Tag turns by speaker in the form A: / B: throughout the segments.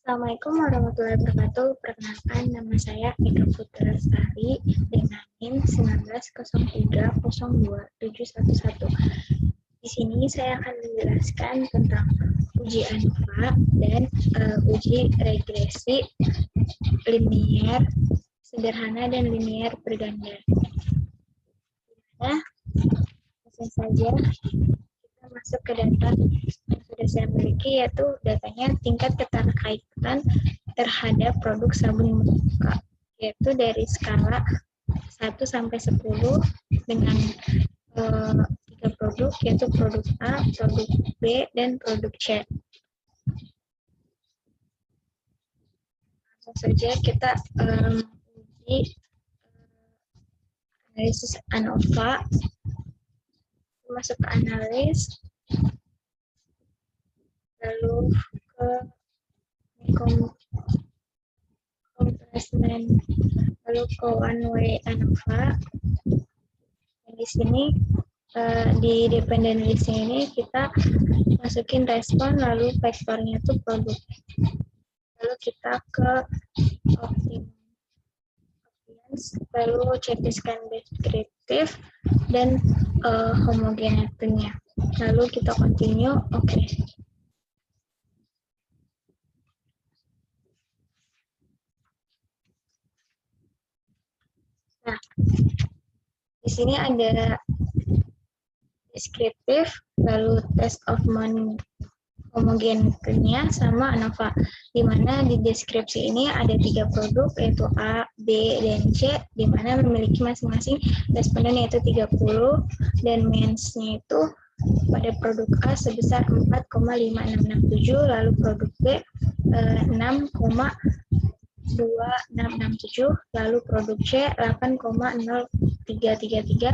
A: Assalamualaikum warahmatullahi wabarakatuh. Perkenalkan, nama saya Eka Putra Lestari dengan NIM 1903027711. Di sini saya akan menjelaskan tentang uji ANOVA dan uji regresi linier sederhana dan linier berganda. Nah, langsung saja kita masuk ke data yang sudah saya miliki, yaitu datanya tingkat keterkaitan terhadap produk sabun muka, yaitu dari skala 1 sampai 10 dengan 3 produk, yaitu produk A, produk B, dan produk C. Langsung saja kita uji analisis ANOVA. Masuk ke analis, lalu ke compressment, lalu ke one way ANOVA. Di sini di dependent list ini kita masukin respon, lalu vektornya itu produk. Lalu kita ke lalu cetiskan deskriptif dan homogeneitinya. Lalu kita continue, oke. Nah, di sini ada deskriptif, lalu test of homogeneitinya sama ANOVA, di mana di deskripsi ini ada 3 produk, yaitu A, B, dan C, di mana memiliki masing-masing responden yaitu 30, dan means-nya itu pada produk A sebesar 4,5667, lalu produk B 6,2667, lalu produk C 8,0333,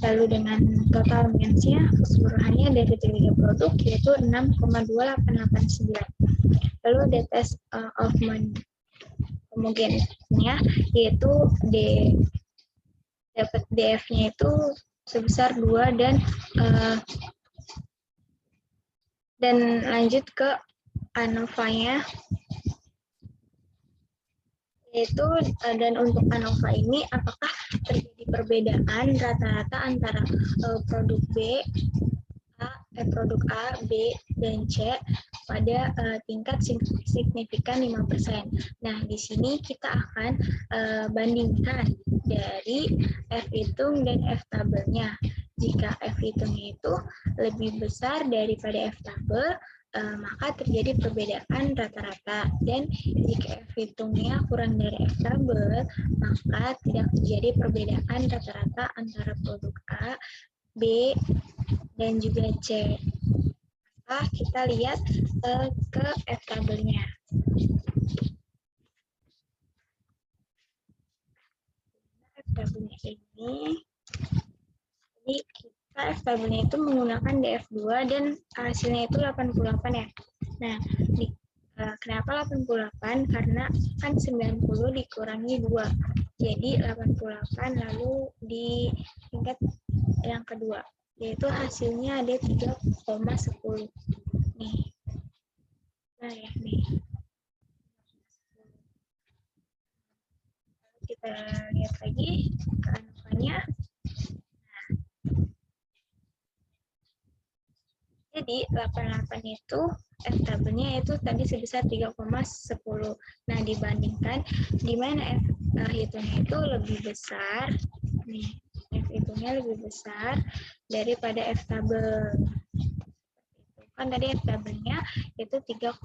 A: lalu dengan total means-nya keseluruhannya dari 3 produk yaitu 6,2889. Lalu the test of homogennya yaitu dapat DF-nya itu sebesar 2 dan lanjut ke ANOVA-nya, yaitu dan untuk ANOVA ini apakah terjadi perbedaan rata-rata antara produk A, B, dan C pada tingkat signifikan 5%. Nah, di sini kita akan bandingkan dari F hitung dan F tabelnya. Jika F hitungnya itu lebih besar daripada F tabel, maka terjadi perbedaan rata-rata, dan jika F hitungnya kurang dari F tabel, maka tidak terjadi perbedaan rata-rata antara produk A, B, dan juga C. Maka kita lihat ke F tabelnya. F tabelnya ini kita F tabelnya itu menggunakan DF2 dan hasilnya itu 88 ya. Nah, kenapa 88? Karena kan 90 dikurangi 2. Jadi 88 lalu di tingkat yang kedua, yaitu hasilnya ada 3,10. Nih. Nah ya, nih. Kita lihat lagi ke ANOVA-nya. Jadi 88 itu F tabelnya itu tadi sebesar 3,10. Nah, dibandingkan di mana F hitungnya itu lebih besar. Nih, F hitungnya lebih besar daripada F tabel. Kan tadi F tabelnya itu 3,10.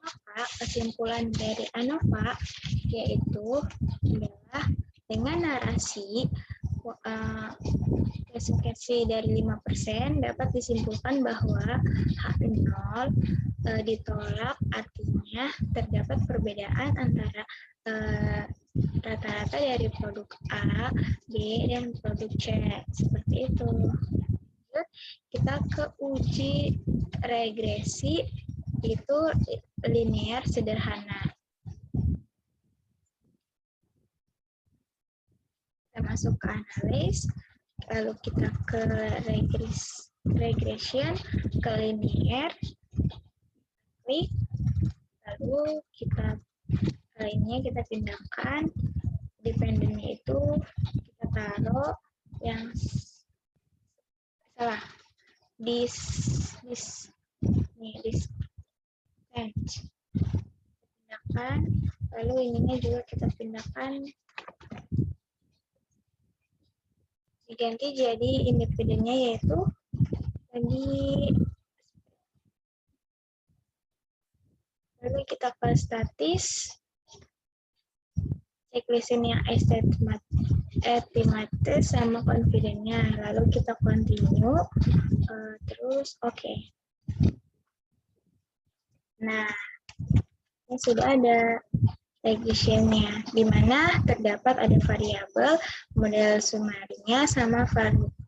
A: Maka kesimpulan dari ANOVA yaitu adalah dengan narasi presentasi dari 5% dapat disimpulkan bahwa H0 ditolak, artinya terdapat perbedaan antara rata-rata dari produk A, B, dan produk C. Seperti itu. Kita ke uji regresi, itu linier sederhana. Kita masuk ke analis, lalu kita ke regression, ke linier, klik, lalu kita lainnya kita pindahkan, dependennya itu kita taruh yang salah, this range, pindahkan, lalu ininya juga kita pindahkan, diganti jadi independennya yaitu tadi, lalu kita ke statis, checklist yang estimate sama confident-nya, lalu kita continue, terus oke. Nah, ini sudah ada regression-nya, di mana terdapat ada variabel, model sumarinya, sama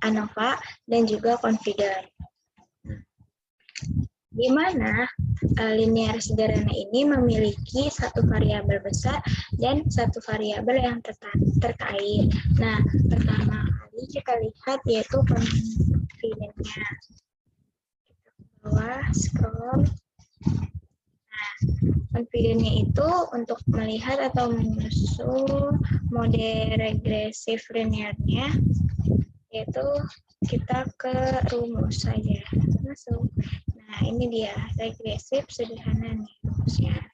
A: ANOVA, dan juga confident. Di mana linear sederhana ini memiliki satu variabel besar dan satu variabel yang terkait. Nah, pertama kali kita lihat yaitu confident-nya. Kita ke bawah, scroll. Nah, confident-nya itu untuk melihat atau menyusun mode regresif linearnya, yaitu kita ke rumus saja, masuk. Nah, ini dia regresif sederhana nih rumusnya.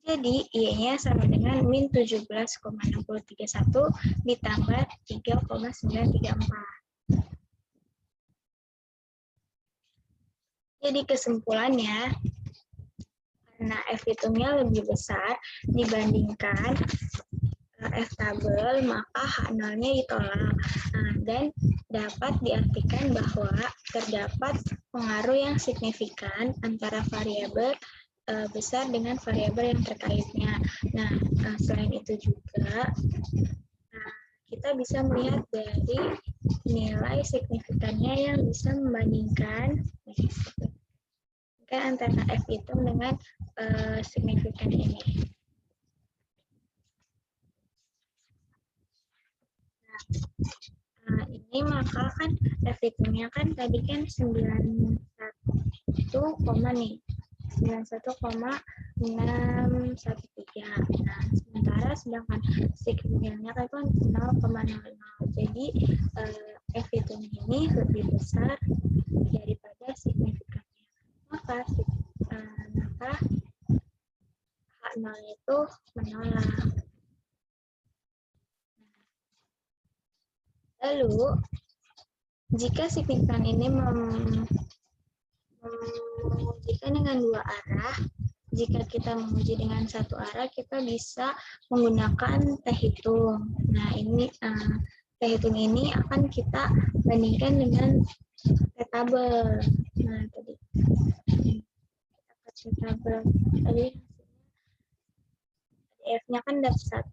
A: Jadi, I-nya sama dengan min 17,6031 ditambah 3,934. Jadi, kesimpulannya, karena F hitungnya lebih besar dibandingkan F tabel, maka H0-nya ditolak. Nah, dan dapat diartikan bahwa terdapat pengaruh yang signifikan antara variabel besar dengan variabel yang terkaitnya. Nah, selain itu juga, kita bisa melihat dari nilai signifikannya yang bisa membandingkan antara F hitung dengan signifikan ini. Nah, ini maka kan F hitungnya kan tadi kan 91, nih 91,613. Nah, sementara sedangkan signifikannya kan 0,00. Jadi F hitung ini lebih besar daripada signifikannya. Maka H0 itu menolak. Lalu, jika signifikan ini mengujikan dengan dua arah, jika kita menguji dengan satu arah, kita bisa menggunakan T-hitung. Nah, ini T-hitung ini akan kita bandingkan dengan T-tabel. Nah, tadi kita ke T-tabel. Tadi F-nya kan dapat 1,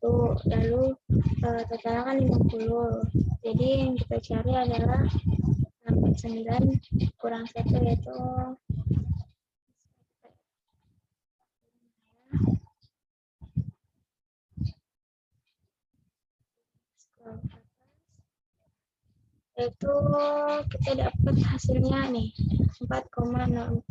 A: lalu totalnya kan 50. Jadi yang kita cari adalah 9 kurang 1 yaitu kita dapat hasilnya nih 4,04.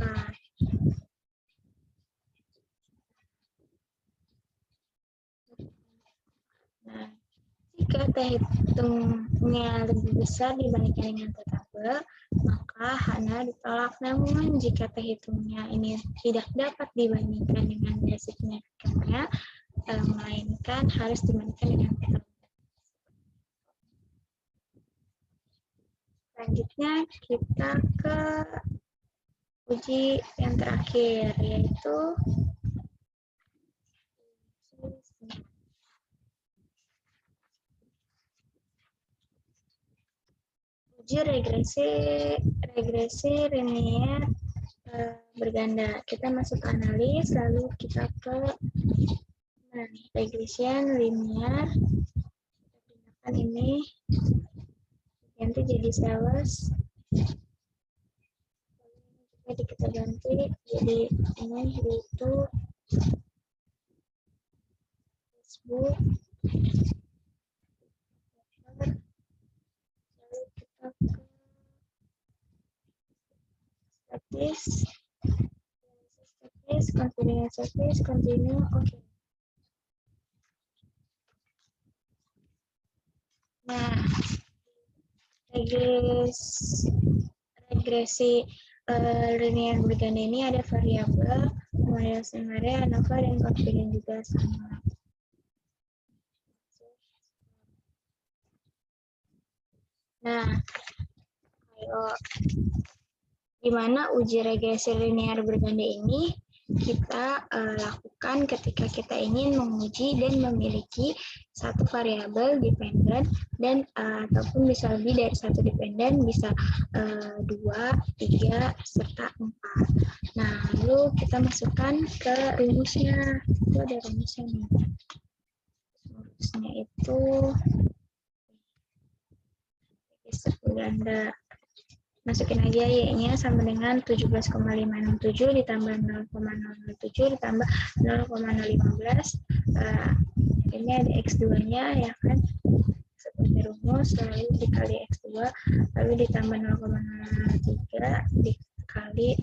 A: Nah, jika T-hitungnya lebih besar dibandingkan dengan T-tabel, maka H0 ditolak. Namun, jika T-hitungnya ini tidak dapat dibandingkan dengan nilai signifikannya, melainkan harus dibandingkan dengan T-tabel. Selanjutnya, kita ke uji yang terakhir, yaitu uji regresi linear berganda. Kita masuk ke analis, lalu kita ke regression linear. Kita pindahkan ini, ganti jadi sales. Jadi kita ganti jadi ini yaitu Facebook. Lalu kita ke statis, continue service, continue, oke. Nah, regresi linear berganda ini ada variabel, model scenario, ANOVA, dan confident juga sama. Nah, kalau gimana uji regresi linear berganda ini kita lakukan ketika kita ingin menguji dan memiliki satu variabel dependen dan ataupun bisa lebih dari satu dependen, bisa 2, 3, serta 4. Nah, lalu kita masukkan ke rumusnya. Itu ada rumusnya nih. Rumusnya itu berganda. Masukin aja Y-nya sama dengan 17,567 ditambah 0,007 ditambah 0,015. Ini ada X2-nya ya kan, seperti rumus, lalu dikali X2, lalu ditambah 0,03 dikali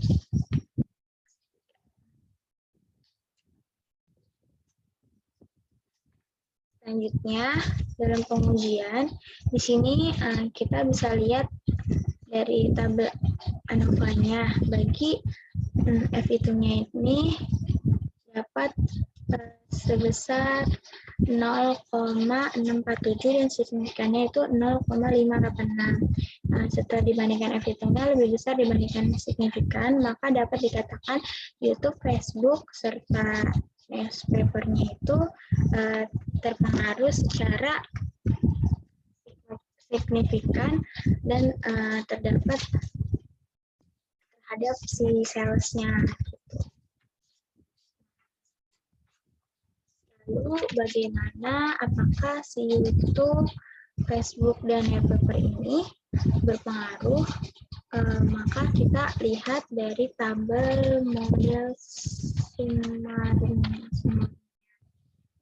A: selanjutnya dalam pengujian. Di sini kita bisa lihat dari tabel ANOVA-nya, bagi F hitungnya ini dapat sebesar 0,647 dan signifikannya itu 0,586. Nah, setelah dibandingkan F hitungnya lebih besar dibandingkan signifikan, maka dapat dikatakan YouTube, Facebook, serta newspaper-nya itu terpengaruh secara signifikan dan terdapat terhadap si salesnya. Lalu bagaimana, apakah si YouTube, Facebook, dan newspaper ini berpengaruh? Maka kita lihat dari tabel model Simarnya.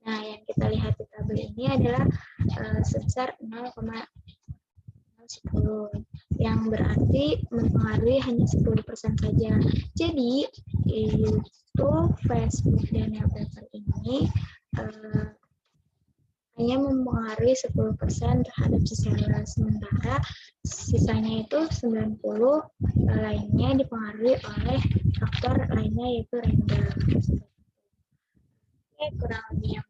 A: Nah, yang kita lihat di tabel ini adalah sebesar 0,10, yang berarti mempengaruhi hanya 10% saja. Jadi, YouTube, Facebook, dan newspaper ini hanya mempengaruhi 10% terhadap si seller, sementara sisanya itu 90 lainnya dipengaruhi oleh faktor lainnya yaitu random. Oke, kurang lebih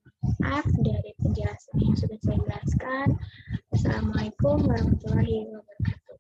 A: maaf dari penjelasan yang sudah saya jelaskan. Assalamualaikum warahmatullahi wabarakatuh.